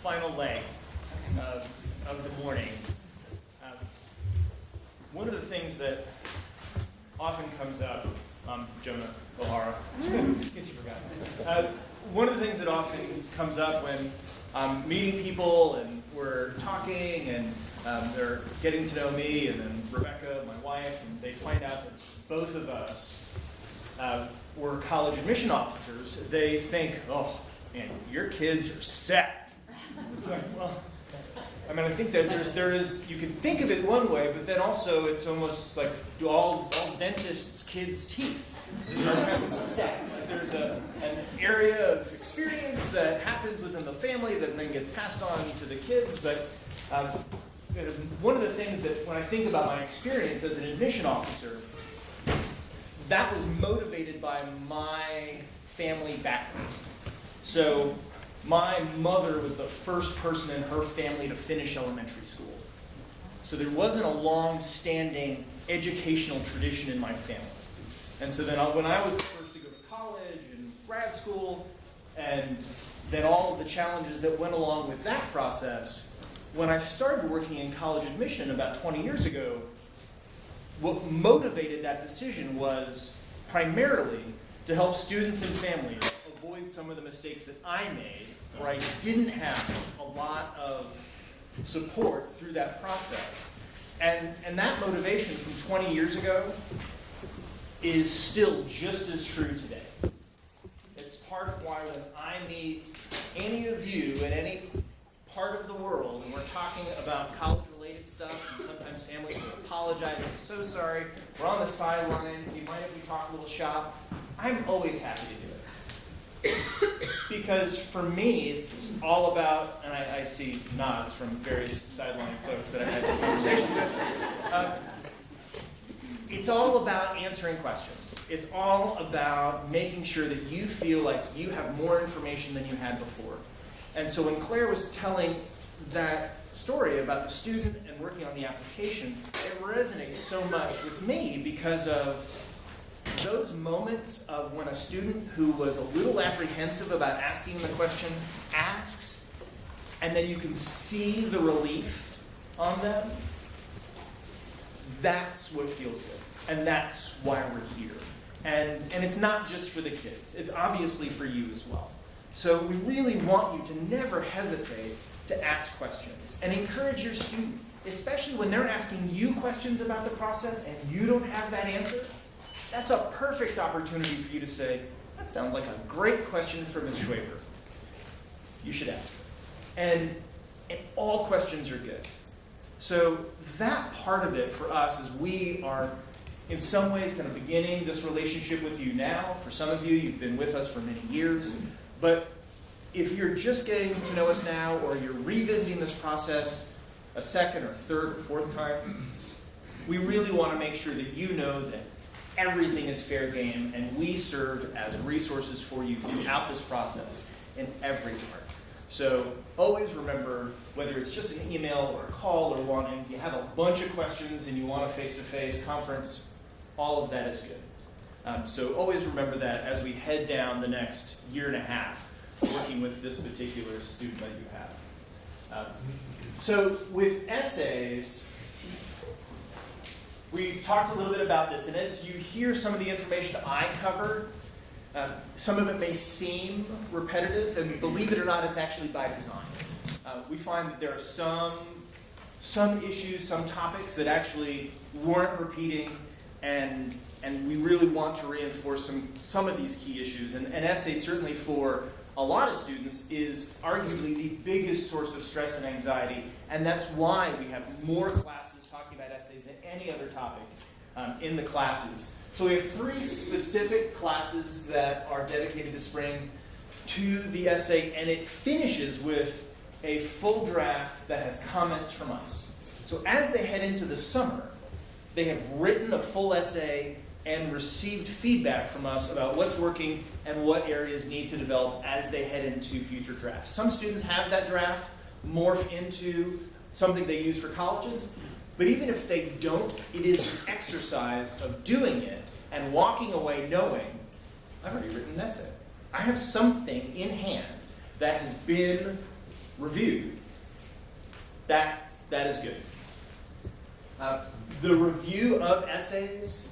final leg of the morning, one of the things that often comes up, Jonah O'Hara, in case you forgot. One of the things that often comes up when I'm meeting people and we're talking and they're getting to know me, and then Rebecca, my wife, and they find out that both of us were college admission officers, they think, oh, man, your kids are set. It's like, well, I mean, I think that there is, you can think of it one way, but then also it's almost like all dentists' kids' teeth are kind of set. Like there's an area of experience that happens within the family that then gets passed on to the kids. But one of the things that when I think about my experience as an admission officer, that was motivated by my family background. So my mother was the first person in her family to finish elementary school. So there wasn't a long-standing educational tradition in my family. And so then when I was the first to go to college and grad school, and then all of the challenges that went along with that process, when I started working in college admission about 20 years ago, what motivated that decision was primarily to help students and families avoid some of the mistakes that I made, where I didn't have a lot of support through that process. And that motivation from 20 years ago is still just as true today. It's part of why when I meet any of you in any part of the world, and we're talking about college-related stuff, and sometimes families will apologize, I'm so sorry, we're on the sidelines, do you mind if we talk a little shop? I'm always happy to do it. Because for me, it's all about, and I see nods from various sideline folks that I've had this conversation with, it's all about answering questions. It's all about making sure that you feel like you have more information than you had before. And so when Claire was telling that story about the student and working on the application, it resonates so much with me because of those moments of when a student who was a little apprehensive about asking the question asks, and then you can see the relief on them. That's what feels good. And that's why we're here. And it's not just for the kids. It's obviously for you as well. So we really want you to never hesitate to ask questions and encourage your student, especially when they're asking you questions about the process and you don't have that answer. That's a perfect opportunity for you to say, that sounds like a great question for Ms. Schwaber. You should ask her. And all questions are good. So that part of it for us is we are in some ways kind of beginning this relationship with you now. For some of you, you've been with us for many years. But if you're just getting to know us now, or you're revisiting this process a second or third or fourth time, we really want to make sure that you know that everything is fair game, and we serve as resources for you throughout this process in every part. So always remember, whether it's just an email or a call or wanting, you have a bunch of questions and you want a face-to-face conference, all of that is good. So always remember that as we head down the next year and a half working with this particular student that you have. So with essays, we've talked a little bit about this, and as you hear some of the information I covered, some of it may seem repetitive, and believe it or not, it's actually by design. We find that there are some issues, some topics that actually warrant repeating, and we really want to reinforce some of these key issues. And an essay, certainly for a lot of students, is arguably the biggest source of stress and anxiety, and that's why we have more classes talking about essays than any other topic in the classes. So we have 3 specific classes that are dedicated this spring to the essay, and it finishes with a full draft that has comments from us. So as they head into the summer, they have written a full essay and received feedback from us about what's working and what areas need to develop as they head into future drafts. Some students have that draft morph into something they use for colleges, but even if they don't, it is an exercise of doing it and walking away knowing, I've already written an essay. I have something in hand that has been reviewed. That is good. The review of essays,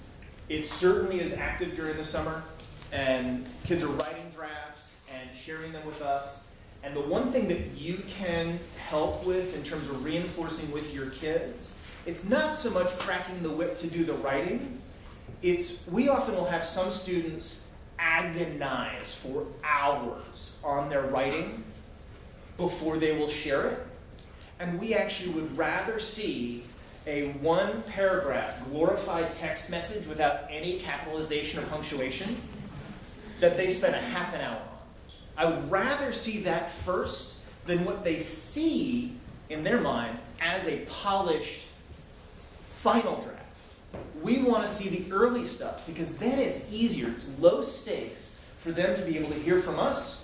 it certainly is active during the summer, and kids are writing drafts and sharing them with us. And the one thing that you can help with in terms of reinforcing with your kids, it's not so much cracking the whip to do the writing. We often will have some students agonize for hours on their writing before they will share it. And we actually would rather see a one-paragraph glorified text message without any capitalization or punctuation that they spend a half an hour on. I would rather see that first than what they see in their mind as a polished final draft. We want to see the early stuff because then it's easier, it's low stakes for them to be able to hear from us.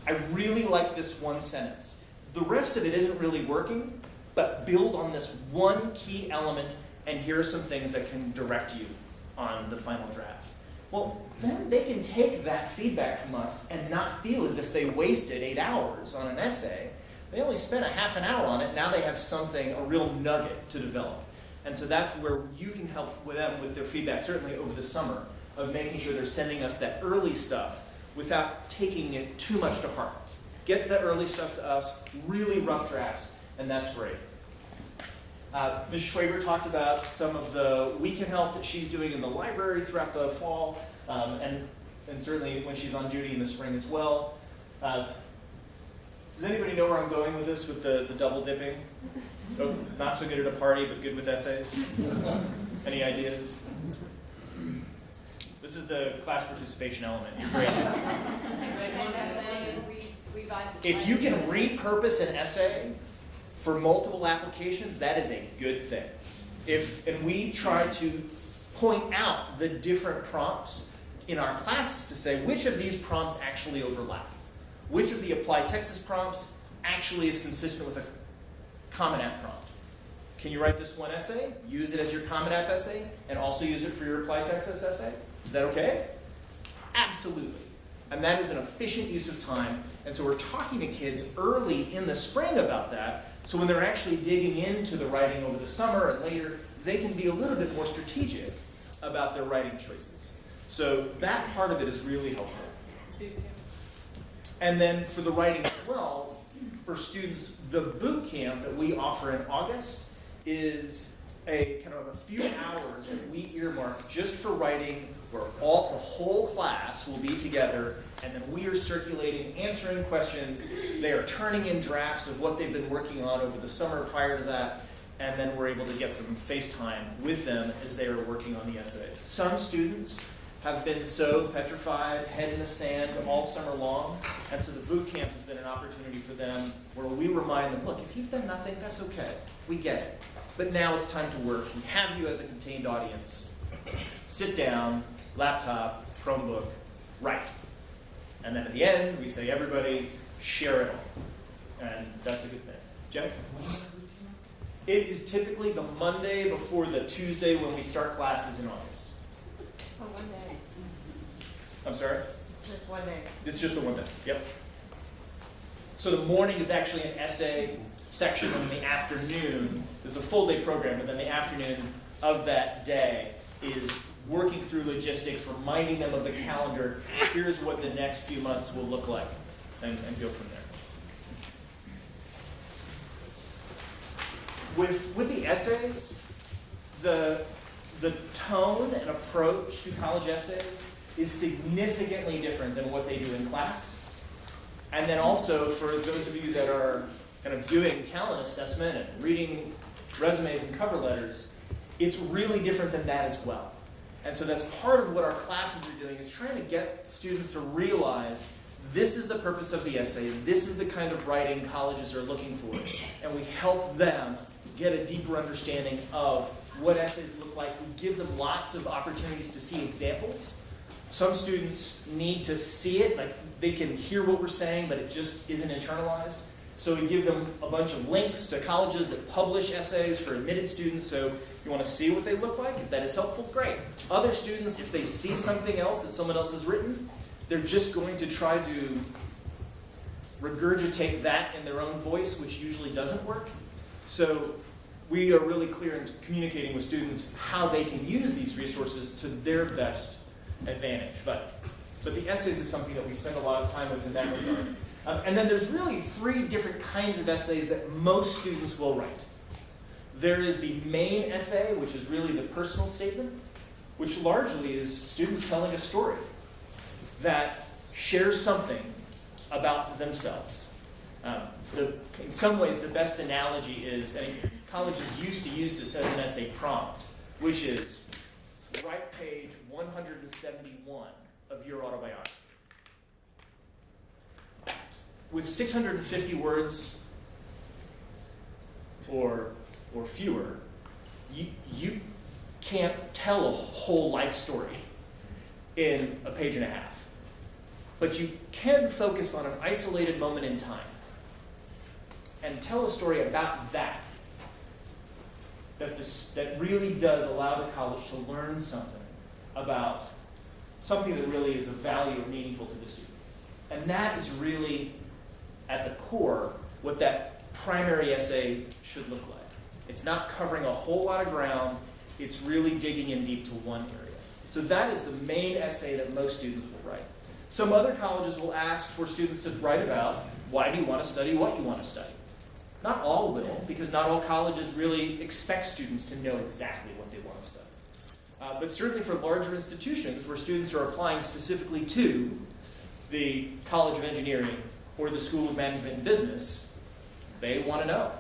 I really like this one sentence. The rest of it isn't really working, but build on this one key element, and here are some things that can direct you on the final draft. Well, then they can take that feedback from us and not feel as if they wasted 8 hours on an essay. They only spent a half an hour on it. Now they have something, a real nugget to develop. And so that's where you can help with them with their feedback, certainly over the summer, of making sure they're sending us that early stuff without taking it too much to heart. Get the early stuff to us, really rough drafts, and that's great. Ms. Schwaber talked about some of the weekend help that she's doing in the library throughout the fall, and certainly when she's on duty in the spring as well. Does anybody know where I'm going with this, with the double dipping? So, not so good at a party, but good with essays? Any ideas? This is the class participation element. You're great. If you can repurpose an essay for multiple applications, that is a good thing. And we try to point out the different prompts in our classes to say which of these prompts actually overlap. Which of the applied Texas prompts actually is consistent with a Common App prompt. Can you write this one essay, use it as your Common App essay, and also use it for your applied Texas essay? Is that okay? Absolutely. And that is an efficient use of time. And so we're talking to kids early in the spring about that, so when they're actually digging into the writing over the summer and later, they can be a little bit more strategic about their writing choices. So that part of it is really helpful. And then for the writing as well, for students, the boot camp that we offer in August is a kind of a few hours that we earmark just for writing, where the whole class will be together, and then we are circulating, answering questions. They are turning in drafts of what they've been working on over the summer prior to that, and then we're able to get some FaceTime with them as they are working on the essays. Some students have been so petrified, head in the sand all summer long, and so the boot camp has been an opportunity for them where we remind them, look, if you've done nothing, that's okay. We get it. But now it's time to work. We have you as a contained audience. Sit down, laptop, Chromebook, write. And then at the end, we say, everybody, share it all. And that's a good thing. Jen? It is typically the Monday before the Tuesday when we start classes in August. Oh, 1 day. I'm sorry? Just 1 day. It's just the 1 day, yep. So the morning is actually an essay section, and the afternoon is a full day program, and then the afternoon of that day is working through logistics, reminding them of the calendar. Here's what the next few months will look like, and go from there. With the essays, the tone and approach to college essays is significantly different than what they do in class. And then also, for those of you that are kind of doing talent assessment and reading resumes and cover letters, it's really different than that as well. And so that's part of what our classes are doing, is trying to get students to realize this is the purpose of the essay, this is the kind of writing colleges are looking for, and we help them get a deeper understanding of what essays look like. We give them lots of opportunities to see examples. Some students need to see it, like they can hear what we're saying, but it just isn't internalized. So we give them a bunch of links to colleges that publish essays for admitted students, so if you want to see what they look like, if that is helpful, great. Other students, if they see something else that someone else has written, they're just going to try to regurgitate that in their own voice, which usually doesn't work. So we are really clear in communicating with students how they can use these resources to their best advantage. But the essays is something that we spend a lot of time with in that regard. And then there's really 3 different kinds of essays that most students will write. There is the main essay, which is really the personal statement, which largely is students telling a story that shares something about themselves. In some ways, the best analogy is, and colleges used to use this as an essay prompt, which is write page 171 of your autobiography. With 650 words or fewer, you can't tell a whole life story in a page and a half. But you can focus on an isolated moment in time and tell a story about that really does allow the college to learn something about something that really is of value or meaningful to the student. And that is really, at the core, what that primary essay should look like. It's not covering a whole lot of ground. It's really digging in deep to one area. So that is the main essay that most students will write. Some other colleges will ask for students to write about why do you want to study what you want to study. Not all will, because not all colleges really expect students to know exactly what they want to study. But certainly for larger institutions where students are applying specifically to the College of Engineering or the School of Management and Business, they want to know.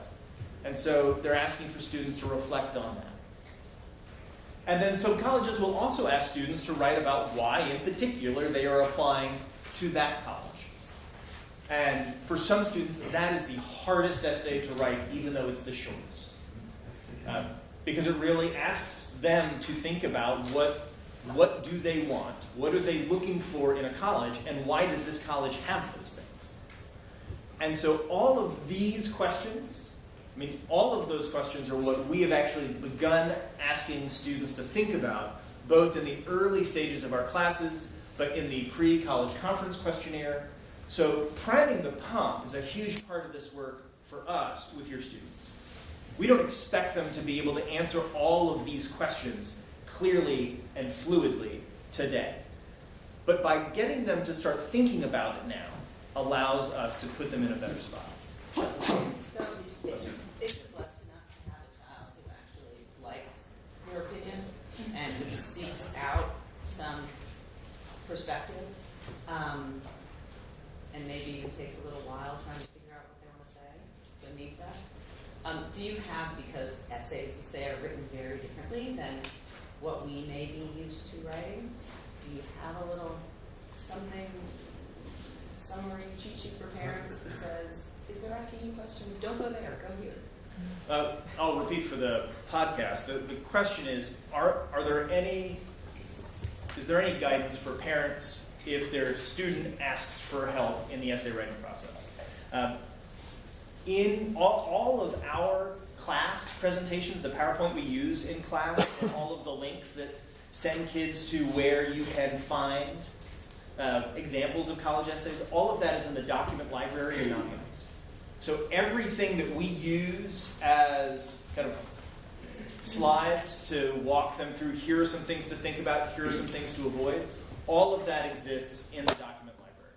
And so they're asking for students to reflect on that. And then some colleges will also ask students to write about why, in particular, they are applying to that college. And for some students, that is the hardest essay to write, even though it's the shortest. Because it really asks them to think about what do they want, what are they looking for in a college, and why does this college have those things? And so all of these questions, all of those questions are what we have actually begun asking students to think about, both in the early stages of our classes, but in the pre-college conference questionnaire. So priming the pump is a huge part of this work for us with your students. We don't expect them to be able to answer all of these questions clearly and fluidly today. But by getting them to start thinking about it now allows us to put them in a better spot. So is it blessed enough to have a child who actually likes your opinion and seeks out some perspective, and maybe even takes a little while trying to figure out what they want to say, so needs that? Do you have, because essays, you say, are written very differently than what we may be used to writing, do you have a little something, summary cheat sheet for parents that says, if they're asking you questions, don't go there, go here? I'll repeat for the podcast. The question is there any guidance for parents if their student asks for help in the essay writing process? In all of our class presentations, the PowerPoint we use in class, and all of the links that send kids to where you can find examples of college essays, all of that is in the document library or documents. So everything that we use as kind of slides to walk them through, here are some things to think about, here are some things to avoid, all of that exists in the document library.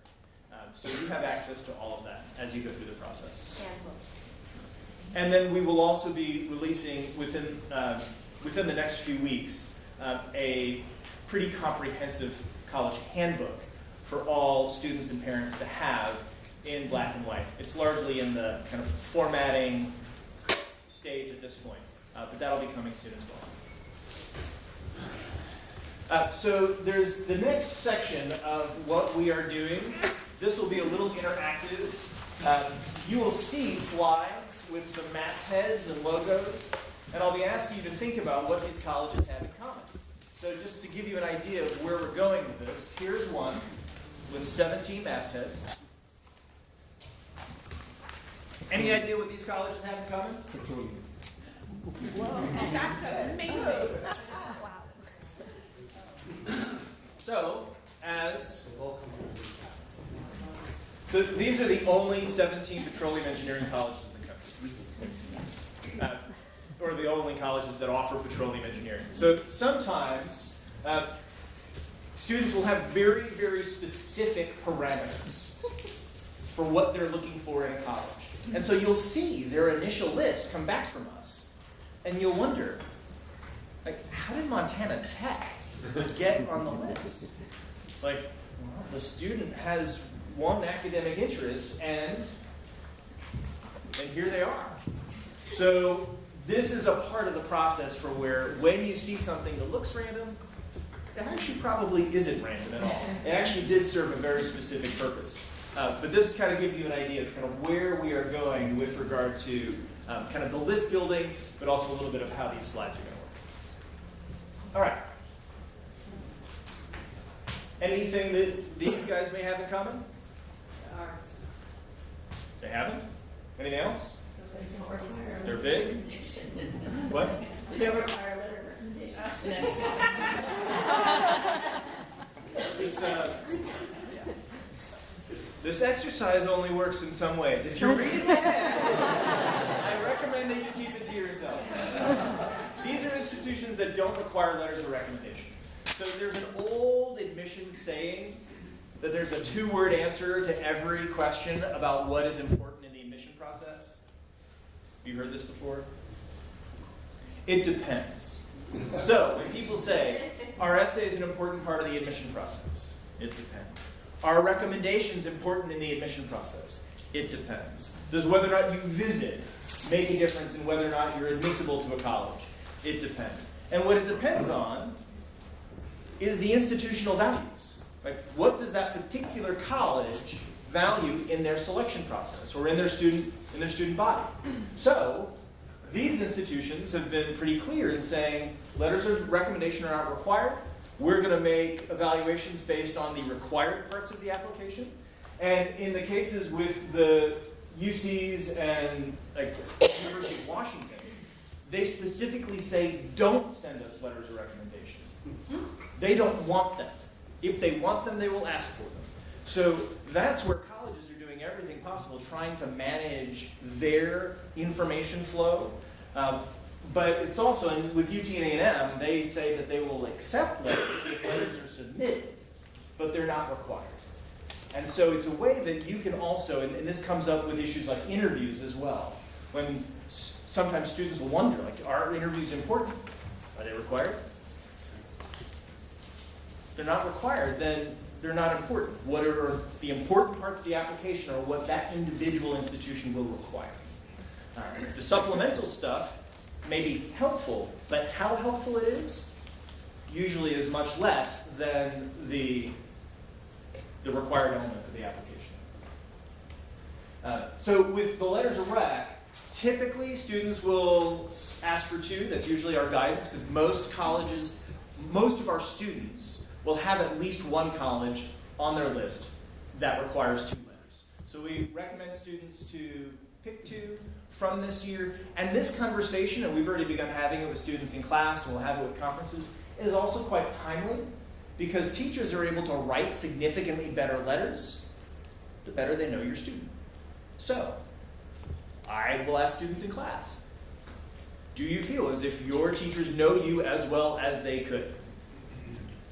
So you have access to all of that as you go through the process. And then we will also be releasing within the next few weeks a pretty comprehensive college handbook for all students and parents to have in black and white. It's largely in the kind of formatting stage at this point, but that'll be coming soon as well. So there's the next section of what we are doing. This will be a little interactive. You will see slides with some mastheads and logos, and I'll be asking you to think about what these colleges have in common. So just to give you an idea of where we're going with this, here's one with 17 mastheads. Any idea what these colleges have in common? Whoa, that's amazing. So, as So these are the only 17 petroleum engineering colleges in the country. Or the only colleges that offer petroleum engineering. So sometimes students will have very, very specific parameters for what they're looking for in a college. And so you'll see their initial list come back from us, and you'll wonder, like, how did Montana Tech get on the list? It's like, well, the student has one academic interest, and here they are. So this is a part of the process for where when you see something that looks random, it actually probably isn't random at all. It actually did serve a very specific purpose. But this kind of gives you an idea of kind of where we are going with regard to kind of the list building, but also a little bit of how these slides are going to work. All right. Anything that these guys may have in common? Arts. They haven't? Anything else? They don't require They're big? recommendation. What? They don't require a letter of recommendation. This exercise only works in some ways. If you're reading ahead, I recommend that you keep it to yourself. These are institutions that don't require letters of recommendation. So there's an old admissions saying that there's a 2-word answer to every question about what is important in the admission process. Have you heard this before? It depends. So when people say, our essay is an important part of the admission process, it depends. Are recommendations important in the admission process? It depends. Does whether or not you visit make a difference in whether or not you're admissible to a college? It depends. And what it depends on is the institutional values. Like, what does that particular college value in their selection process or in their student body? So these institutions have been pretty clear in saying letters of recommendation are not required. We're going to make evaluations based on the required parts of the application. And in the cases with the UCs and like University of Washington, they specifically say, don't send us letters of recommendation. They don't want them. If they want them, they will ask for them. So that's where colleges are doing everything possible, trying to manage their information flow. But it's also, and with UT and A&M, they say that they will accept letters if letters are submitted, but they're not required. And so it's a way that you can also, and this comes up with issues like interviews as well, when sometimes students will wonder, like, are interviews important? Are they required? If they're not required, then they're not important. What are the important parts of the application or what that individual institution will require? The supplemental stuff may be helpful, but how helpful it is usually is much less than the required elements of the application. So with the letters of rec, typically students will ask for 2. That's usually our guidance, because most of our students will have at least one college on their list that requires 2 letters. So we recommend students to pick 2 from this year. And this conversation, and we've already begun having it with students in class, and we'll have it with conferences, is also quite timely, because teachers are able to write significantly better letters the better they know your student. So, I will ask students in class, do you feel as if your teachers know you as well as they could?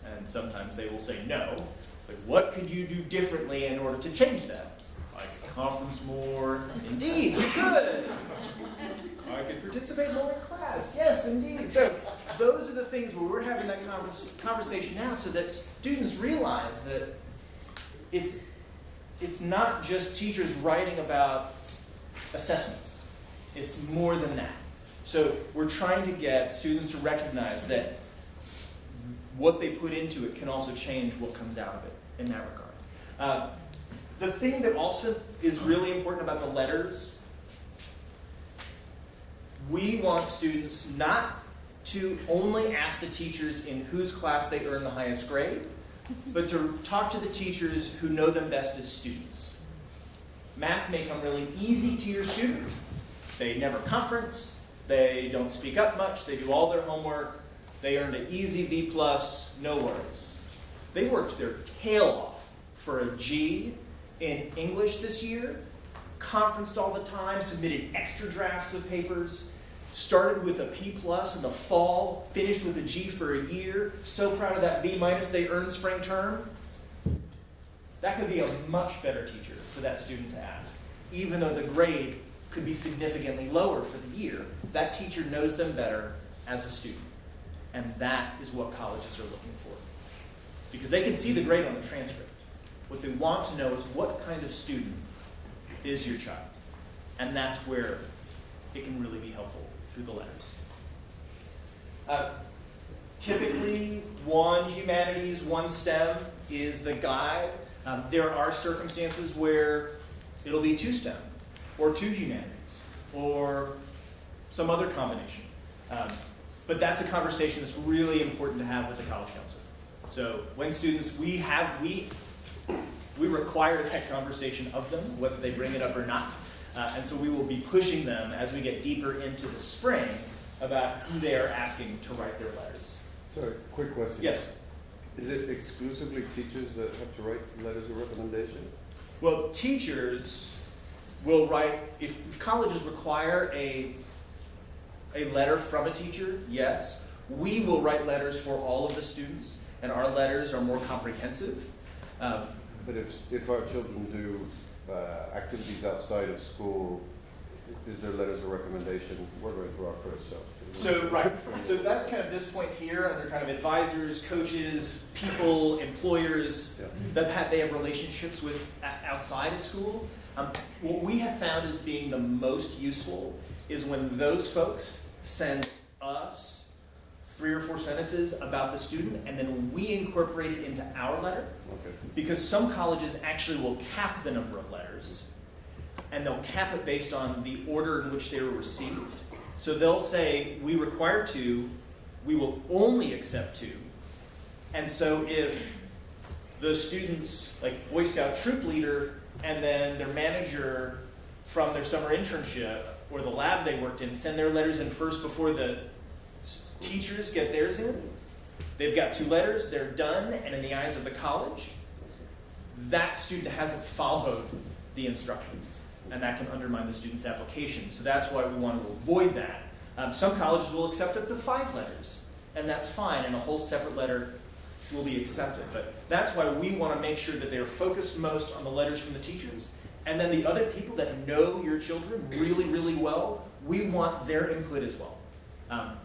And sometimes they will say no. It's like, what could you do differently in order to change that? I could conference more. Indeed, you could. I could participate more in class. Yes, indeed. So those are the things where we're having that conversation now, so that students realize that it's not just teachers writing about assessments. It's more than that. So we're trying to get students to recognize that what they put into it can also change what comes out of it in that regard. The thing that also is really important about the letters, we want students not to only ask the teachers in whose class they earn the highest grade, but to talk to the teachers who know them best as students. Math may come really easy to your student. They never conference, they don't speak up much, they do all their homework, they earned an easy B+, no worries. They worked their tail off for a G in English this year, conferenced all the time, submitted extra drafts of papers, started with a P+ in the fall, finished with a G for a year, so proud of that B- they earned spring term. That could be a much better teacher for that student to ask. Even though the grade could be significantly lower for the year, that teacher knows them better as a student. And that is what colleges are looking for. Because they can see the grade on the transcript. What they want to know is what kind of student is your child. And that's where it can really be helpful through the letters. Typically, one humanities, one STEM is the guide. There are circumstances where it'll be 2 STEM, or 2 humanities, or some other combination. But that's a conversation that's really important to have with the college counselor. So when students, we require that conversation of them, whether they bring it up or not. And so we will be pushing them as we get deeper into the spring about who they are asking to write their letters. Sorry, quick question. Yes. Is it exclusively teachers that have to write letters of recommendation? Well, teachers will write, if colleges require a letter from a teacher, yes. We will write letters for all of the students, and our letters are more comprehensive. But if our children do activities outside of school, is there letters of recommendation? We're going through our first self. So, right. So that's kind of this point here under kind of advisors, coaches, people, employers that they have relationships with outside of school. What we have found as being the most useful is when those folks send us 3 or 4 sentences about the student, and then we incorporate it into our letter. Okay. Because some colleges actually will cap the number of letters, and they'll cap it based on the order in which they were received. So they'll say, we require 2, we will only accept 2. And so if the students, like Boy Scout troop leader, and then their manager from their summer internship, or the lab they worked in, send their letters in first before the teachers get theirs in, they've got 2 letters, they're done, and in the eyes of the college, that student hasn't followed the instructions, and that can undermine the student's application. So that's why we want to avoid that. Some colleges will accept up to 5 letters, and that's fine, and a whole separate letter will be accepted. But that's why we want to make sure that they're focused most on the letters from the teachers, and then the other people that know your children really, really well, we want their input as well.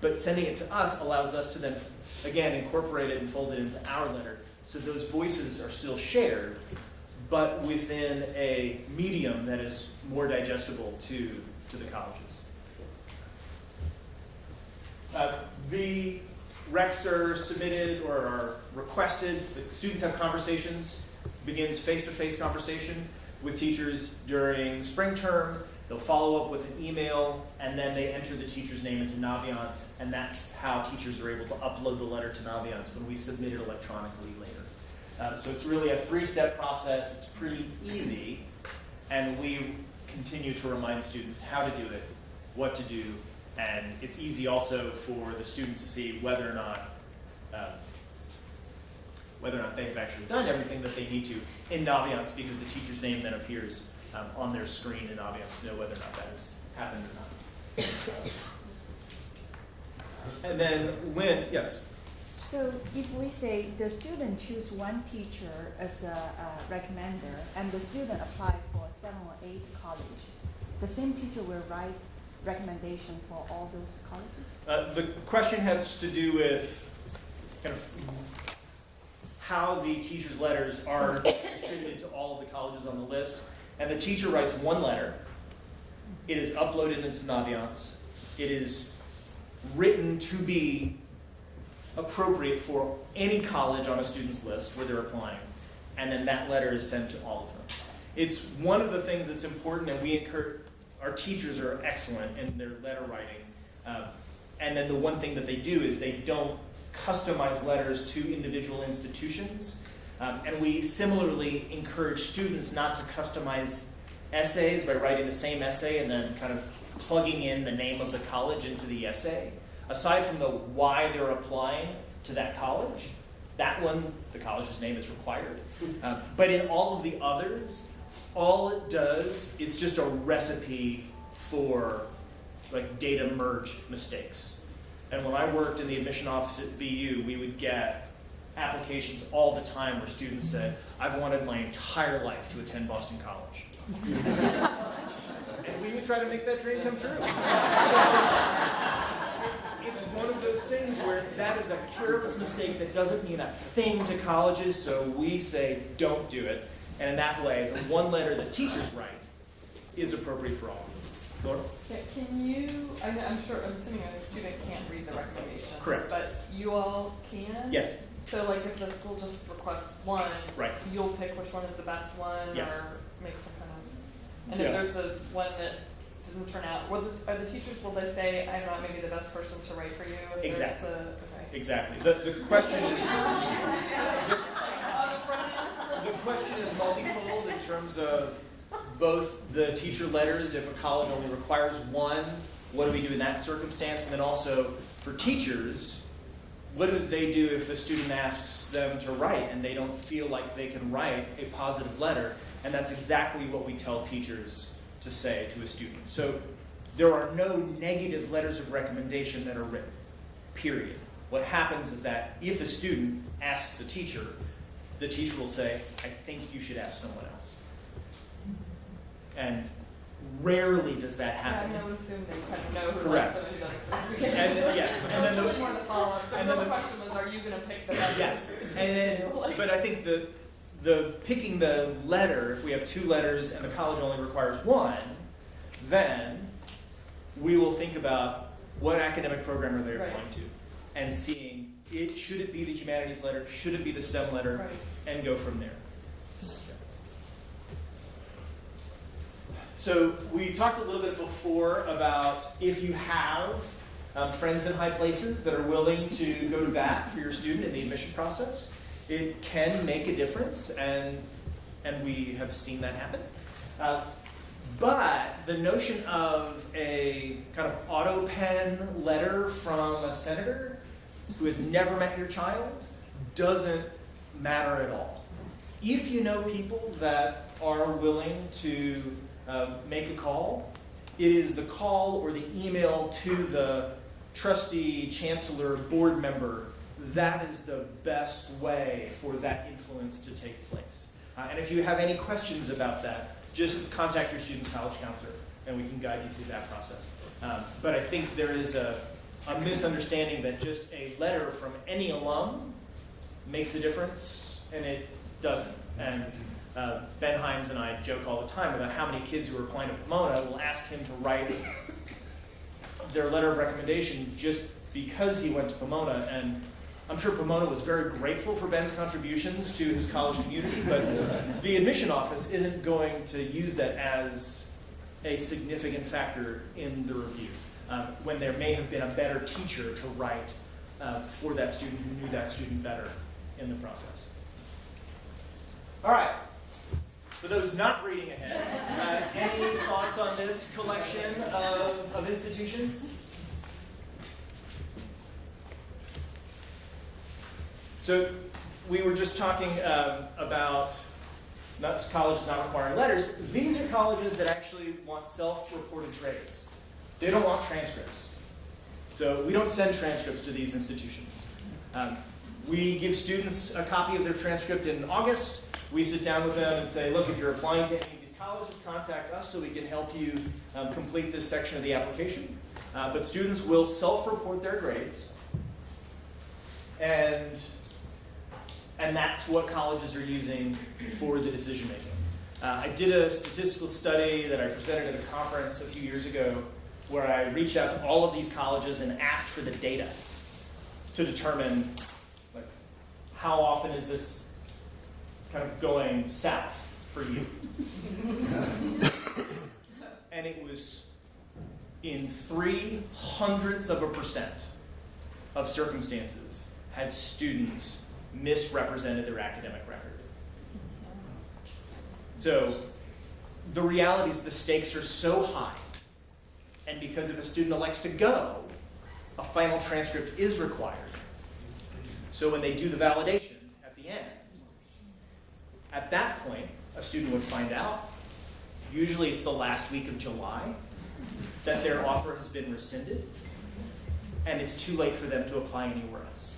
But sending it to us allows us to then, again, incorporate it and fold it into our letter, so those voices are still shared, but within a medium that is more digestible to the colleges. The recs are submitted or are requested. The students have conversations, begins face-to-face conversation with teachers during spring term. They'll follow up with an email, and then they enter the teacher's name into Naviance, and that's how teachers are able to upload the letter to Naviance when we submit it electronically later. So it's really a 3-step process. It's pretty easy, and we continue to remind students how to do it, what to do, and it's easy also for the students to see whether or not they have actually done everything that they need to in Naviance, because the teacher's name then appears on their screen in Naviance to know whether or not that has happened or not. And then Lynn, yes? So if we say the student choose one teacher as a recommender, and the student apply for 7 or 8 colleges, the same teacher will write recommendation for all those colleges? The question has to do with kind of how the teacher's letters are distributed to all of the colleges on the list. And the teacher writes 1 letter. It is uploaded into Naviance. It is written to be appropriate for any college on a student's list where they're applying. And then that letter is sent to all of them. It's one of the things that's important, and we encourage, our teachers are excellent in their letter writing. And then the one thing that they do is they don't customize letters to individual institutions. And we similarly encourage students not to customize essays by writing the same essay and then kind of plugging in the name of the college into the essay. Aside from the why they're applying to that college, that one, the college's name is required. But in all of the others, all it does is just a recipe for like data merge mistakes. And when I worked in the admission office at BU, we would get applications all the time where students said, I've wanted my entire life to attend Boston College. And we would try to make that dream come true. It's one of those things where that is a careless mistake that doesn't mean a thing to colleges, so we say don't do it. And in that way, the one letter that teachers write is appropriate for all. Laura? Can you, I'm assuming a student can't read the recommendations. Correct. But you all can? Yes. So like if the school just requests one, Right. you'll pick which one is the best one? Yes. Or make some kind of, and Yeah. if there's a one that doesn't turn out, are the teachers, will they say, I'm not maybe the best person to write for you? If there's Exactly. okay. Exactly. The question is the question is multifold in terms of both the teacher letters, if a college only requires one, what do we do in that circumstance? And then also for teachers, what do they do if a student asks them to write and they don't feel like they can write a positive letter? And that's exactly what we tell teachers to say to a student. So there are no negative letters of recommendation that are written, period. What happens is that if a student asks a teacher, the teacher will say, I think you should ask someone else. And rarely does that happen. Yeah, I would assume they kind of know who Correct. likes them and who doesn't. And yes, and then really more the follow-up. The and then real the- question was, are you going to pick the best? yes, and then, Like- but I think the picking the letter, if we have two letters and the college only requires one, then we will think about what academic program are they Right. applying to, and seeing it, should it be the humanities letter, should it be the STEM letter, Right. and go from there. So we talked a little bit before about if you have friends in high places that are willing to go to bat for your student in the admission process, it can make a difference, and we have seen that happen. But the notion of a kind of auto pen letter from a senator who has never met your child doesn't matter at all. If you know people that are willing to make a call, it is the call or the email to the trustee, chancellor, board member. That is the best way for that influence to take place. And if you have any questions about that, just contact your student's college counselor and we can guide you through that process. But I think there is a misunderstanding that just a letter from any alum makes a difference, and it doesn't. And Ben Hines and I joke all the time about how many kids who are applying to Pomona will ask him to write their letter of recommendation just because he went to Pomona. And I'm sure Pomona was very grateful for Ben's contributions to his college community, but the admission office isn't going to use that as a significant factor in the review, when there may have been a better teacher to write for that student who knew that student better in the process. All right. For those not reading ahead, any thoughts on this collection of institutions? So we were just talking about colleges not requiring letters. These are colleges that actually want self-reported grades. They don't want transcripts. So we don't send transcripts to these institutions. We give students a copy of their transcript in August. We sit down with them and say, look, if you're applying to any of these colleges, contact us so we can help you complete this section of the application. But students will self-report their grades. And that's what colleges are using for the decision making. I did a statistical study that I presented at a conference a few years ago where I reached out to all of these colleges and asked for the data to determine like, how often is this kind of going south for you. And it was in 0.03% of circumstances had students misrepresented their academic record. So the reality is the stakes are so high, and because if a student elects to go, a final transcript is required. So when they do the validation at the end, at that point, a student would find out usually it's the last week of July, that their offer has been rescinded, and it's too late for them to apply anywhere else.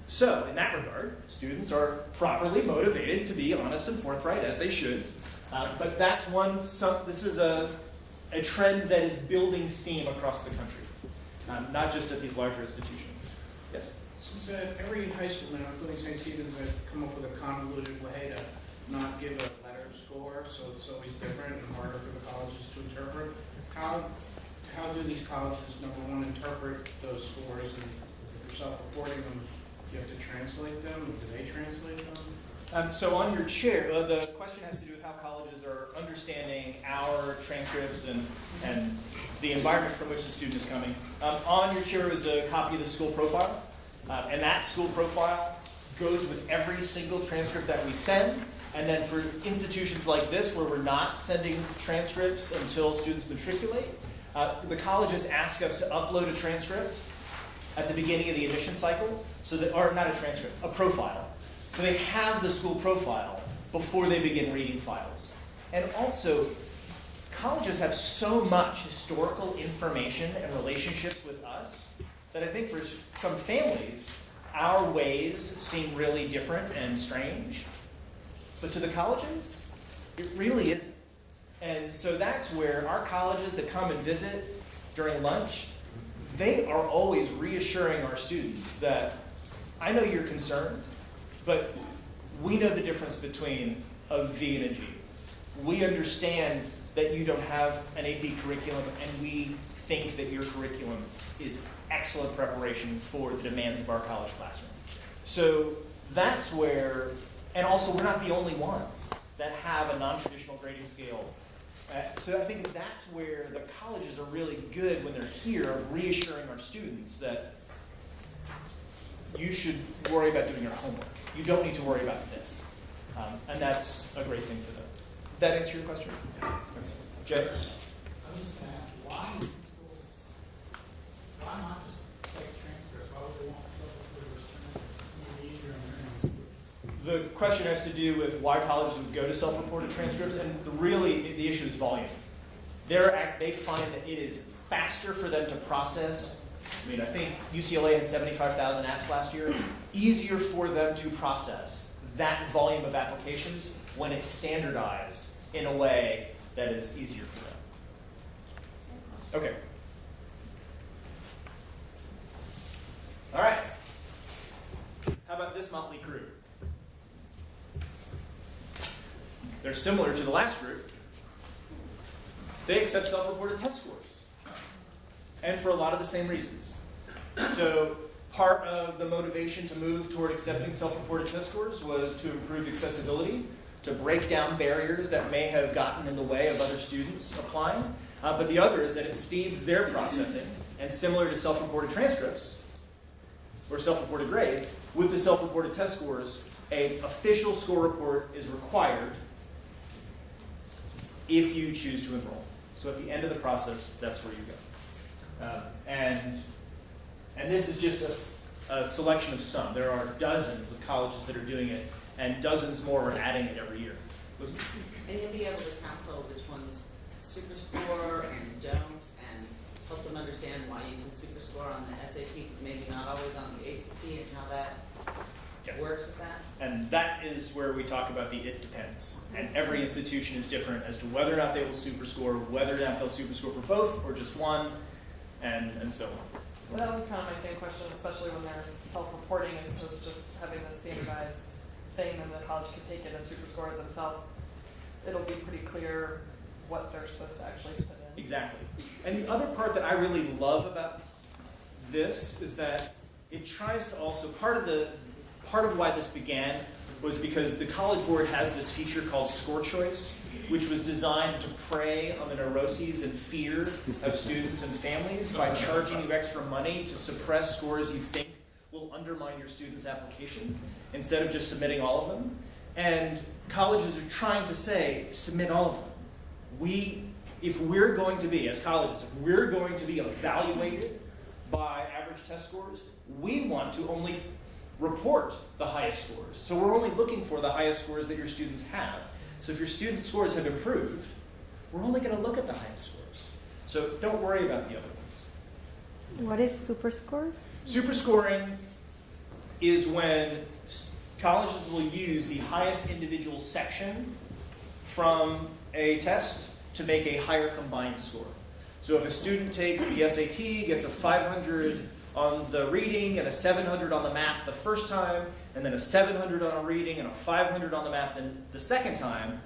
So, in that regard, students are properly motivated to be honest and forthright, as they should. But that's this is a trend that is building steam across the country, not just at these larger institutions. Yes? Since every high school now, including St. Stephen's, have come up with a convoluted way to not give a letter score, so it's always different and harder for the colleges to interpret. How do these colleges, number one, interpret those scores, and if you're self-reporting them, do you have to translate them, or do they translate them? So on your chair, the question has to do with how colleges are understanding our transcripts and the environment from which the student is coming. On your chair is a copy of the school profile, and that school profile goes with every single transcript that we send. And then for institutions like this, where we're not sending transcripts until students matriculate, the colleges ask us to upload a transcript at the beginning of the admission cycle, or not a transcript, a profile. So they have the school profile before they begin reading files. And also, colleges have so much historical information and relationships with us that I think for some families, our ways seem really different and strange. But to the colleges, it really isn't. And so that's where our colleges that come and visit during lunch, they are always reassuring our students that, I know you're concerned, but we know the difference between a V and a G. We understand that you don't have an AP curriculum, and we think that your curriculum is excellent preparation for the demands of our college classroom. So that's where, and also we're not the only ones that have a non-traditional grading scale. So I think that's where the colleges are really good when they're here, of reassuring our students that you should worry about doing your homework. You don't need to worry about this. And that's a great thing for them. Did that answer your question? Okay. Jay? I was just going to ask, why in schools, why not just take transcripts? Why would they want self-reported transcripts? It's even easier on learning. The question has to do with why colleges would go to self-reported transcripts, and the issue is volume. They find that it is faster for them to process. I mean, I think UCLA had 75,000 apps last year. Easier for them to process that volume of applications when it's standardized in a way that is easier for them. Okay. All right. How about this motley crew? They're similar to the last group. They accept self-reported test scores, and for a lot of the same reasons. So part of the motivation to move toward accepting self-reported test scores was to improve accessibility, to break down barriers that may have gotten in the way of other students applying. But the other is that it speeds their processing, and similar to self-reported transcripts, or self-reported grades, with the self-reported test scores, an official score report is required if you choose to enroll. So at the end of the process, that's where you go. And this is just a selection of some. There are dozens of colleges that are doing it, and dozens more are adding it every year. And you'll be able to counsel which ones super score and don't, and help them understand why you can super score on the SAT, maybe not always on the ACT, and how that Yes. works with that. And that is where we talk about the it depends. And every institution is different as to whether or not they will super score, whether or not they'll super score for both or just one, and so on. Well, that was kind of my same question, especially when they're self-reporting as opposed to just having the standardized thing and the college can take it and super score it themselves. It'll be pretty clear what they're supposed to actually put in. Exactly. And the other part that I really love about this is that it tries to also, part of why this began was because the College Board has this feature called Score Choice, which was designed to prey on the neuroses and fear of students and families by charging you extra money to suppress scores you think will undermine your student's application instead of just submitting all of them. And colleges are trying to say, submit all of them. If we're going to be, as colleges, if we're going to be evaluated by average test scores, we want to only report the highest scores. So we're only looking for the highest scores that your students have. So if your students' scores have improved, we're only going to look at the highest scores. So don't worry about the other ones. What is super score? Super scoring is when colleges will use the highest individual section from a test to make a higher combined score. So if a student takes the SAT, gets a 500 on the reading and a 700 on the math the first time, and then a 700 on a reading and a 500 on the math the second time,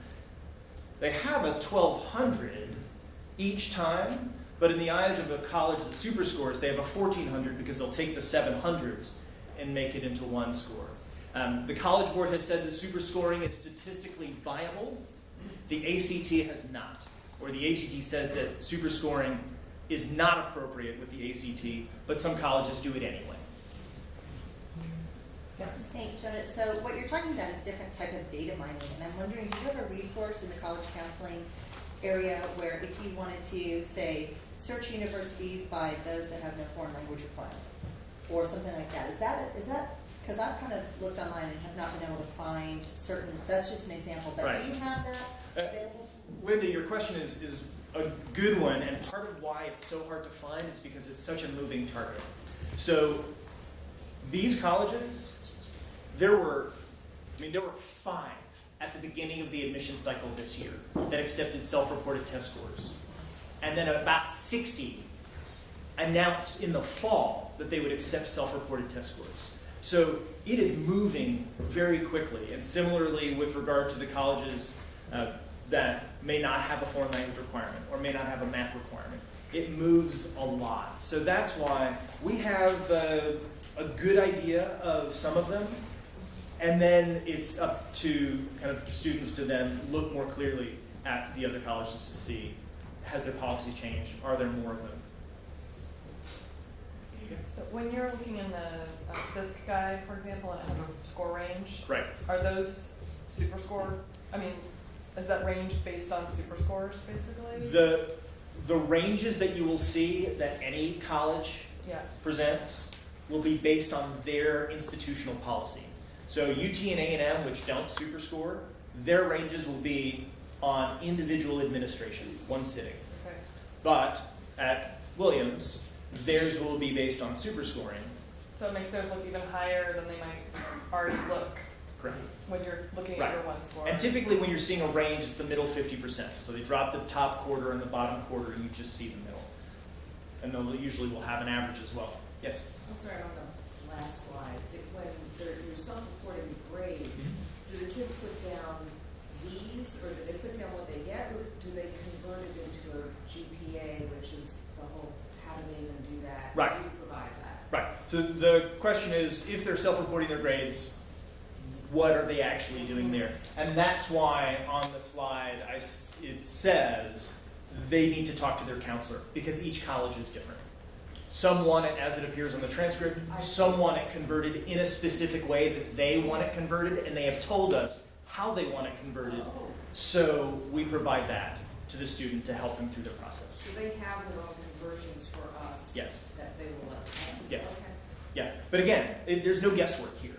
they have a 1200 each time, but in the eyes of a college that super scores, they have a 1400 because they'll take the 700s and make it into one score. The College Board has said that super scoring is statistically viable. The ACT has not, or the ACT says that super scoring is not appropriate with the ACT, but some colleges do it anyway. Thanks, Jonah. So what you're talking about is different type of data mining, and I'm wondering, do you have a resource in the college counseling area where if you wanted to, say, search universities by those that have no foreign language requirement, or something like that? Is that, because I've kind of looked online and have not been able to find certain, that's just an example, but Right. do you have that available? Linda, your question is a good one, and part of why it's so hard to find is because it's such a moving target. So these colleges, there were 5 at the beginning of the admission cycle this year that accepted self-reported test scores. And then about 60 announced in the fall that they would accept self-reported test scores. So it is moving very quickly. And similarly with regard to the colleges that may not have a foreign language requirement or may not have a math requirement, it moves a lot. So that's why we have a good idea of some of them. And then it's up to kind of students to then look more clearly at the other colleges to see, has their policy changed? Are there more of them? So when you're looking in the CISC guide, for example, and it has a score range, Right. are those super score? I mean, is that range based on super scores, basically? The ranges that you will see that any college Yeah. presents will be based on their institutional policy. So UT and A&M, which don't super score, their ranges will be on individual administration, one sitting. Okay. But at Williams, theirs will be based on super scoring. So it makes theirs look even higher than they might already look Correct. when you're looking Right. at your one score. And typically when you're seeing a range, it's the middle 50%. So they drop the top quarter and the bottom quarter, and you just see the middle. And they'll usually will have an average as well. Yes? I'm sorry, on the last slide, when you're self-reporting grades, do the kids put down V's, or do they put down what they get, or do they convert it into a GPA, which is the whole how to name and do that? Right. Do you provide that? Right. So the question is, if they're self-reporting their grades, what are they actually doing there? And that's why on the slide it says they need to talk to their counselor, because each college is different. Some want it as it appears on the transcript. Some want it converted in a specific way that they want it converted, and they have told us how they want it converted. Oh, So we provide that to the student to help them through the process. so they have their own conversions for us? Yes. That they will let? Yes. Okay. Yeah, but again, there's no guesswork here.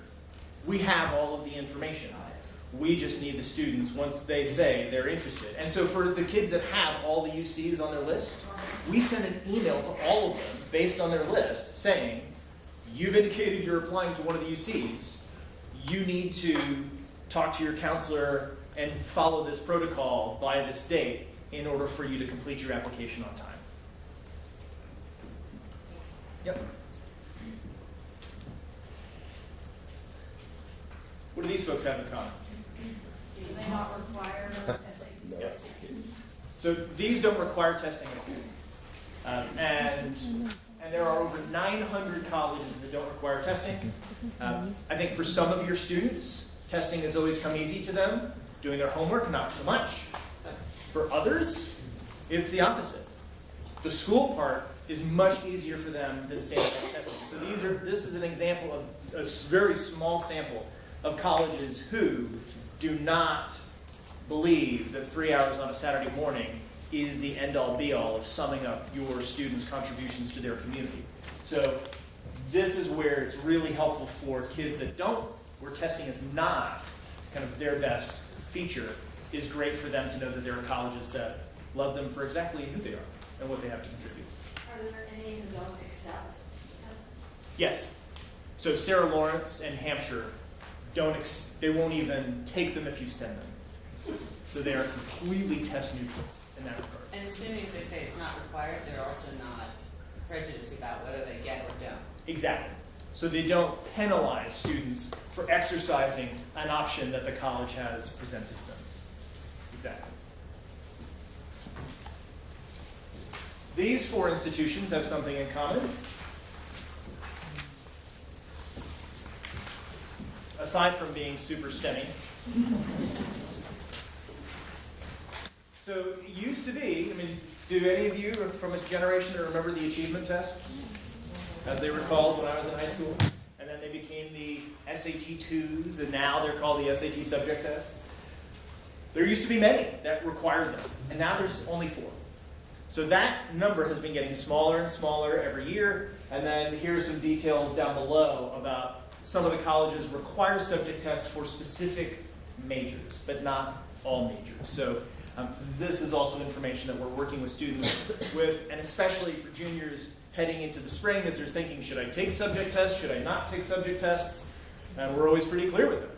We have all of the information. Got it. We just need the students, once they say they're interested. And so for the kids that have all the UCs on their list, we send an email to all of them based on their list saying, you've indicated you're applying to one of the UCs. You need to talk to your counselor and follow this protocol by this date in order for you to complete your application on time. Yep. What do these folks have in common? Do they not require SAT? Yes. So these don't require testing at all. And there are over 900 colleges that don't require testing. I think for some of your students, testing has always come easy to them. Doing their homework, not so much. For others, it's the opposite. The school part is much easier for them than standardized testing. So this is an example of a very small sample of colleges who do not believe that 3 hours on a Saturday morning is the end-all be-all of summing up your students' contributions to their community. So this is where it's really helpful for kids that don't, where testing is not kind of their best feature, is great for them to know that there are colleges that love them for exactly who they are and what they have to contribute. Are there any who don't accept testing? Yes. So Sarah Lawrence and Hampshire they won't even take them if you send them. So they are completely test neutral in that regard. And assuming if they say it's not required, they're also not prejudiced about whether they get or don't. Exactly. So they don't penalize students for exercising an option that the college has presented to them. Exactly. These 4 institutions have something in common. Aside from being super STEMmy. So it used to be, do any of you from a generation that remember the achievement tests, as they were called when I was in high school? And then they became the SAT 2s, and now they're called the SAT subject tests. There used to be many that required them, and now there's only 4. So that number has been getting smaller and smaller every year, and then here's some details down below about some of the colleges require subject tests for specific majors, but not all majors. So this is also information that we're working with students with, and especially for juniors heading into the spring as they're thinking, should I take subject tests, should I not take subject tests? And we're always pretty clear with them.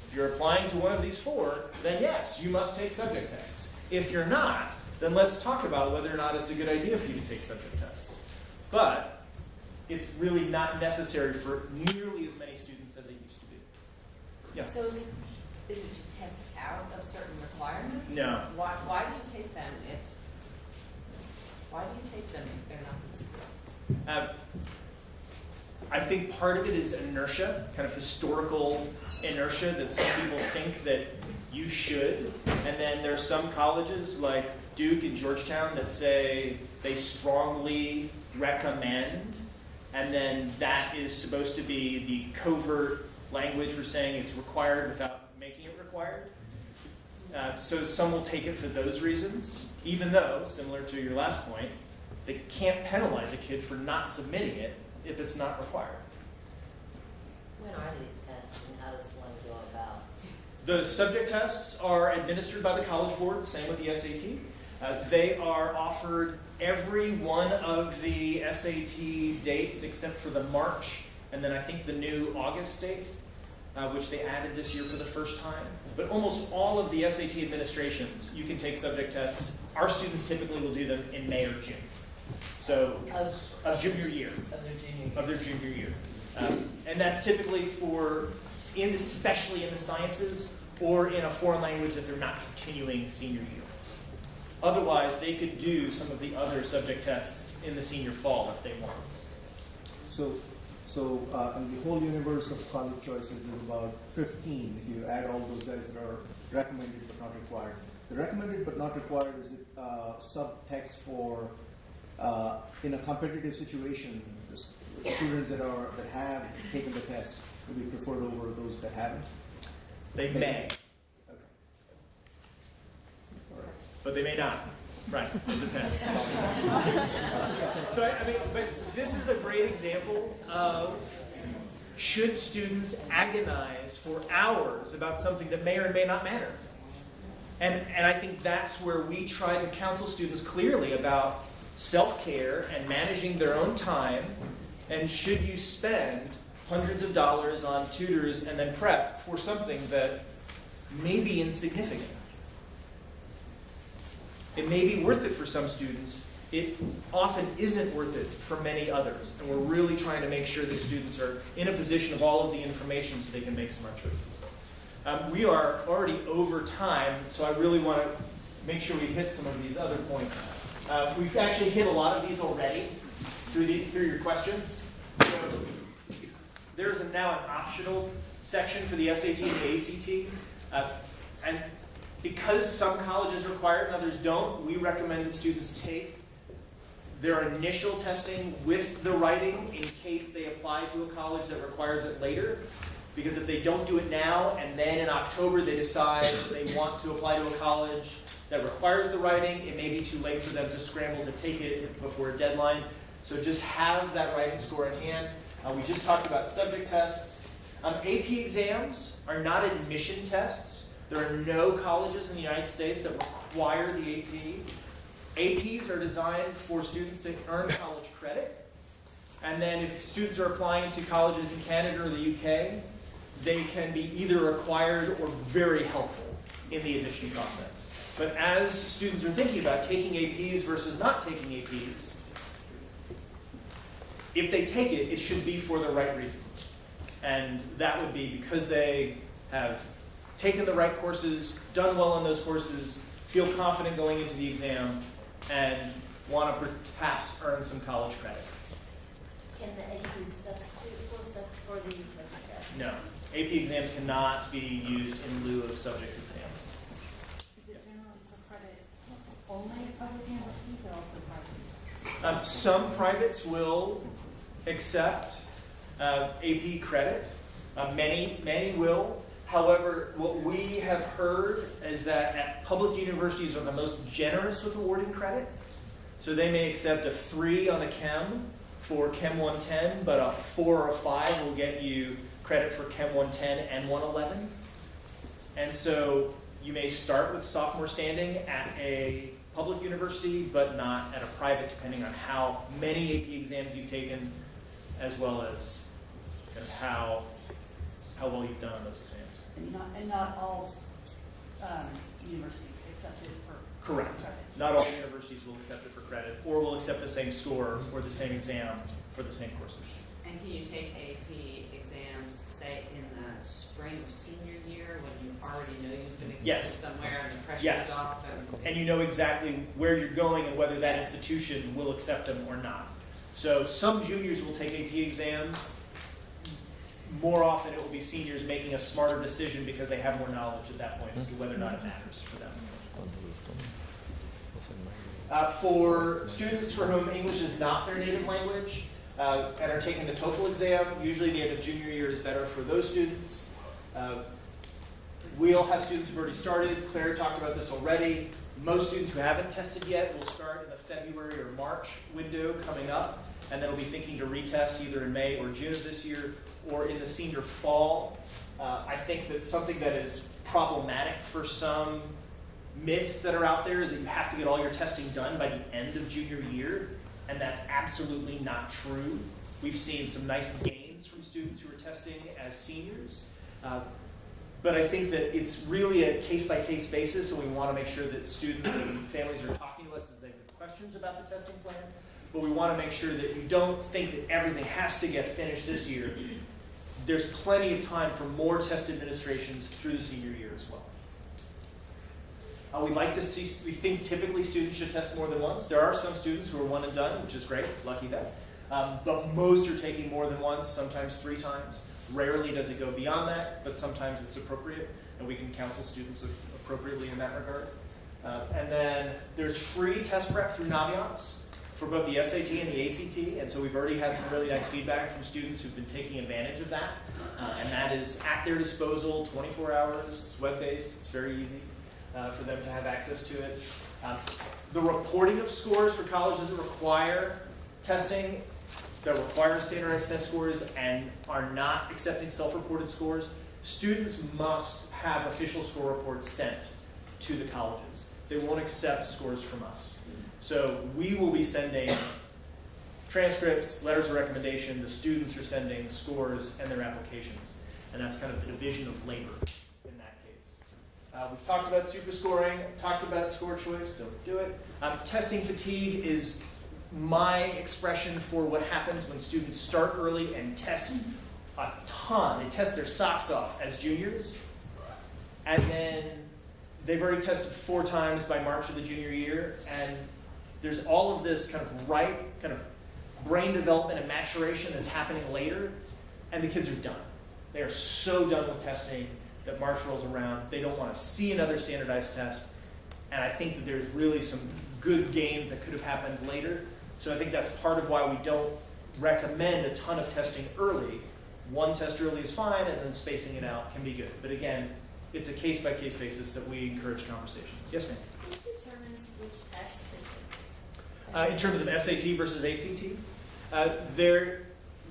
If you're applying to one of these 4, then yes, you must take subject tests. If you're not, then let's talk about whether or not it's a good idea for you to take subject tests. But it's really not necessary for nearly as many students as it used to be. Yeah. So is it to test out of certain requirements? No. Why do you take them if they're not the schools? I think part of it is inertia, kind of historical inertia that some people think that you should. And then there are some colleges like Duke and Georgetown that say they strongly recommend. And then that is supposed to be the covert language for saying it's required without making it required. So some will take it for those reasons, even though, similar to your last point, they can't penalize a kid for not submitting it if it's not required. When are these tests and how does one go about? The subject tests are administered by the College Board, same with the SAT. They are offered every one of the SAT dates except for the March, and then I think the new August date, which they added this year for the first time. But almost all of the SAT administrations, you can take subject tests. Our students typically will do them in May or June. So, of junior year. Of their junior year. And that's typically especially in the sciences, or in a foreign language that they're not continuing senior year. Otherwise, they could do some of the other subject tests in the senior fall if they want. So in the whole universe of college choices is about 15 if you add all those guys that are recommended but not required. The recommended but not required is subtext for in a competitive situation, the students that have taken the test will be preferred over those that haven't. They may. Okay. All right. But they may not. Right, it depends. So, but this is a great example of should students agonize for hours about something that may or may not matter. And I think that's where we try to counsel students clearly about self-care and managing their own time, and should you spend hundreds of dollars on tutors and then prep for something that may be insignificant. It may be worth it for some students. It often isn't worth it for many others. And we're really trying to make sure that students are in a position of all of the information so they can make smart choices. We are already over time, so I really want to make sure we hit some of these other points. We've actually hit a lot of these already through your questions. So there's now an optional section for the SAT and the ACT. And because some colleges require it and others don't, we recommend that students take their initial testing with the writing in case they apply to a college that requires it later. Because if they don't do it now and then in October they decide they want to apply to a college that requires the writing, it may be too late for them to scramble to take it before a deadline. So just have that writing score in hand. We just talked about subject tests. AP exams are not admission tests. There are no colleges in the United States that require the AP. APs are designed for students to earn college credit. And then if students are applying to colleges in Canada or the UK, they can be either required or very helpful in the admission process. But as students are thinking about taking APs versus not taking APs, if they take it, it should be for the right reasons. And that would be because they have taken the right courses, done well on those courses, feel confident going into the exam, and want to perhaps earn some college credit. Can the AP substitute for these subject tests? No. AP exams cannot be used in lieu of subject exams. Is it generally for credit only at public universities or also private? Some privates will accept AP credit. Many will. However, what we have heard is that public universities are the most generous with awarding credit. So they may accept a 3 on the Chem for Chem 110, but a 4 or a 5 will get you credit for Chem 110 and 111. And so you may start with sophomore standing at a public university, but not at a private, depending on how many AP exams you've taken, as well as kind of how well you've done on those exams. And not all universities accept it for Correct. Not all universities will accept it for credit, or will accept the same score or the same exam for the same courses. And can you take AP exams, say, in the spring of senior year when you already know you've been accepted Yes. somewhere and the pressure's Yes. off? And you know exactly where you're going and whether that institution will accept them or not. So some juniors will take AP exams. More often it will be seniors making a smarter decision because they have more knowledge at that point as to whether or not it matters for them. For students for whom English is not their native language and are taking the TOEFL exam, usually the end of junior year is better for those students. We'll have students who've already started. Claire talked about this already. Most students who haven't tested yet will start in the February or March window coming up, and then will be thinking to retest either in May or June of this year or in the senior fall. I think that something that is problematic for some myths that are out there is that you have to get all your testing done by the end of junior year, and that's absolutely not true. We've seen some nice gains from students who are testing as seniors, but I think that it's really a case-by-case basis, and we want to make sure that students and families are talking to us as they have questions about the testing plan, but we want to make sure that you don't think that everything has to get finished this year. There's plenty of time for more test administrations through the senior year as well. We think typically students should test more than once. There are some students who are one and done, which is great, lucky them. But most are taking more than once, sometimes 3 times. Rarely does it go beyond that, but sometimes it's appropriate, and we can counsel students appropriately in that regard. And then there's free test prep through Naviance for both the SAT and the ACT, and so we've already had some really nice feedback from students who've been taking advantage of that. And that is at their disposal, 24 hours, web-based, it's very easy for them to have access to it. The reporting of scores for college doesn't require testing. That require standardized test scores and are not accepting self-reported scores. Students must have official score reports sent to the colleges. They won't accept scores from us. So we will be sending transcripts, letters of recommendation. The students are sending scores and their applications. And that's kind of the division of labor in that case. We've talked about super scoring, talked about score choice, don't do it. Testing fatigue is my expression for what happens when students start early and test a ton. They test their socks off as juniors, and then they've already tested 4 times by March of the junior year, and there's all of this kind of brain development and maturation that's happening later, and the kids are done. They are so done with testing that March rolls around. They don't want to see another standardized test, and I think that there's really some good gains that could have happened later. So I think that's part of why we don't recommend a ton of testing early. 1 test early is fine, and then spacing it out can be good. But again, it's a case-by-case basis that we encourage conversations. Yes, ma'am? Who determines which tests to take? In terms of SAT versus ACT,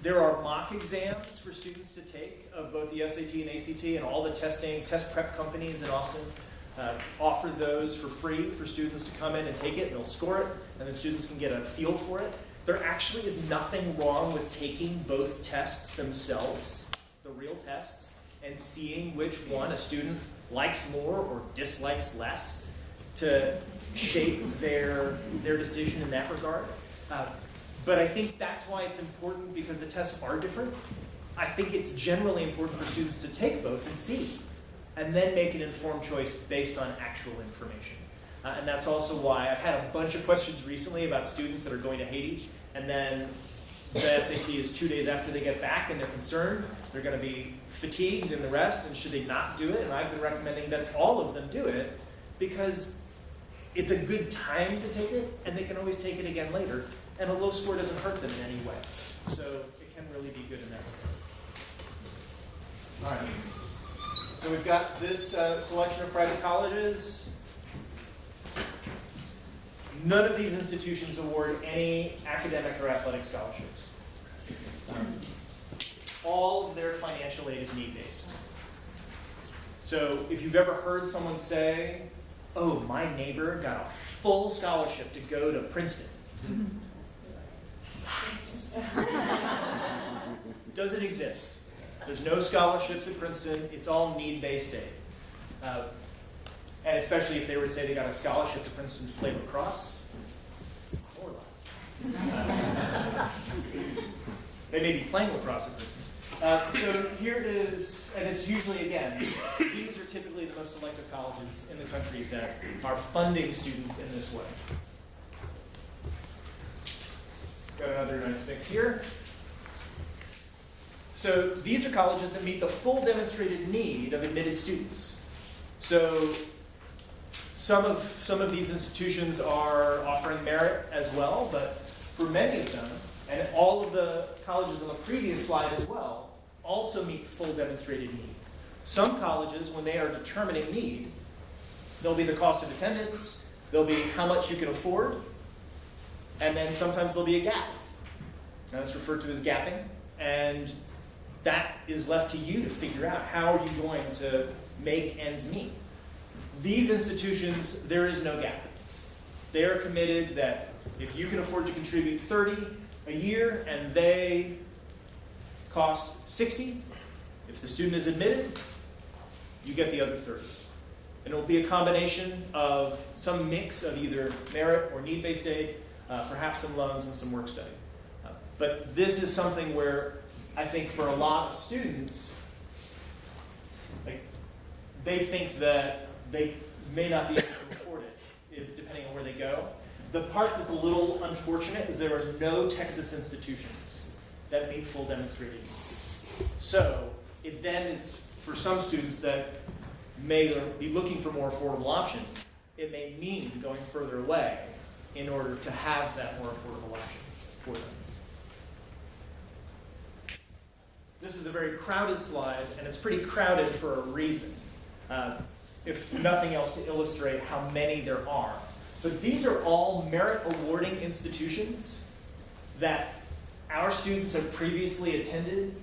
There are mock exams for students to take of both the SAT and ACT, and all the test prep companies in Austin offer those for free for students to come in and take it. They'll score it, and the students can get a feel for it. There actually is nothing wrong with taking both tests themselves, the real tests, and seeing which one a student likes more or dislikes less to shape their decision in that regard. But I think that's why it's important, because the tests are different. I think it's generally important for students to take both and see, and then make an informed choice based on actual information. And that's also why I've had a bunch of questions recently about students that are going to Haiti, and then the SAT is 2 days after they get back, and they're concerned. They're going to be fatigued and the rest, and should they not do it? And I've been recommending that all of them do it, because it's a good time to take it, and they can always take it again later. And a low score doesn't hurt them in any way. So it can really be good in that regard. All right. So we've got this selection of private colleges. None of these institutions award any academic or athletic scholarships. All of their financial aid is need-based. So if you've ever heard someone say, oh, my neighbor got a full scholarship to go to Princeton. Nice. Doesn't exist. There's no scholarships at Princeton. It's all need-based aid. And especially if they were to say they got a scholarship to Princeton to play lacrosse, more lots. They may be playing lacrosse at Princeton. So here it is, and it's usually, again, these are typically the most selective colleges in the country that are funding students in this way. Got another nice mix here. So these are colleges that meet the full demonstrated need of admitted students. So some of these institutions are offering merit as well, but for many of them, and all of the colleges on the previous slide as well, also meet full demonstrated need. Some colleges, when they are determining need, there'll be the cost of attendance, there'll be how much you can afford, and then sometimes there'll be a gap. Now that's referred to as gapping, and that is left to you to figure out how are you going to make ends meet. These institutions, there is no gap. They are committed that if you can afford to contribute $30 a year and they cost $60, if the student is admitted, you get the other $30. And it will be a combination of some mix of either merit or need-based aid, perhaps some loans and some work study. But this is something where I think for a lot of students, they think that they may not be able to afford it, depending on where they go. The part that's a little unfortunate is there are no Texas institutions that meet full demonstrated need. So it then is, for some students that may be looking for more affordable options, it may mean going further away in order to have that more affordable option for them. This is a very crowded slide, and it's pretty crowded for a reason, if nothing else to illustrate how many there are. But these are all merit awarding institutions that our students have previously attended,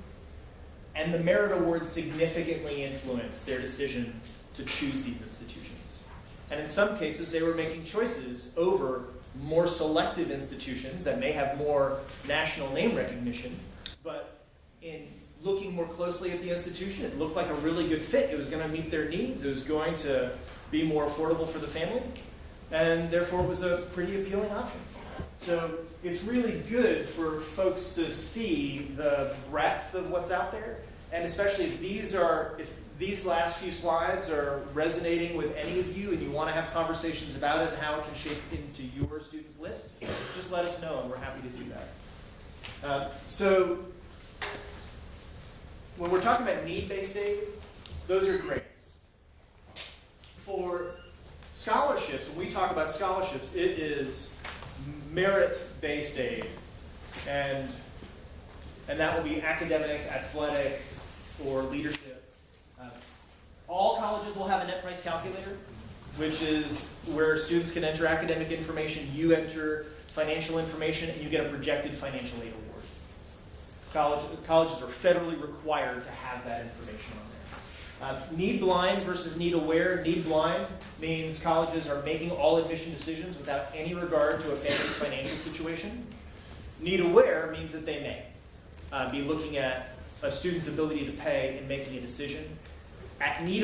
and the merit awards significantly influence their decision to choose these institutions. And in some cases, they were making choices over more selective institutions that may have more national name recognition, but in looking more closely at the institution, it looked like a really good fit. It was going to meet their needs. It was going to be more affordable for the family, and therefore it was a pretty appealing option. So it's really good for folks to see the breadth of what's out there, and especially if these last few slides are resonating with any of you and you want to have conversations about it and how it can shape into your students' list, just let us know and we're happy to do that. So when we're talking about need-based aid, those are grades. For scholarships, when we talk about scholarships, it is merit-based aid. And that will be academic, athletic, or leadership. All colleges will have a net price calculator, which is where students can enter academic information, you enter financial information, and you get a projected financial aid award. Colleges are federally required to have that information on there. Need blind versus need aware. Need blind means colleges are making all admission decisions without any regard to a family's financial situation. Need aware means that they may be looking at a student's ability to pay and making a decision. At need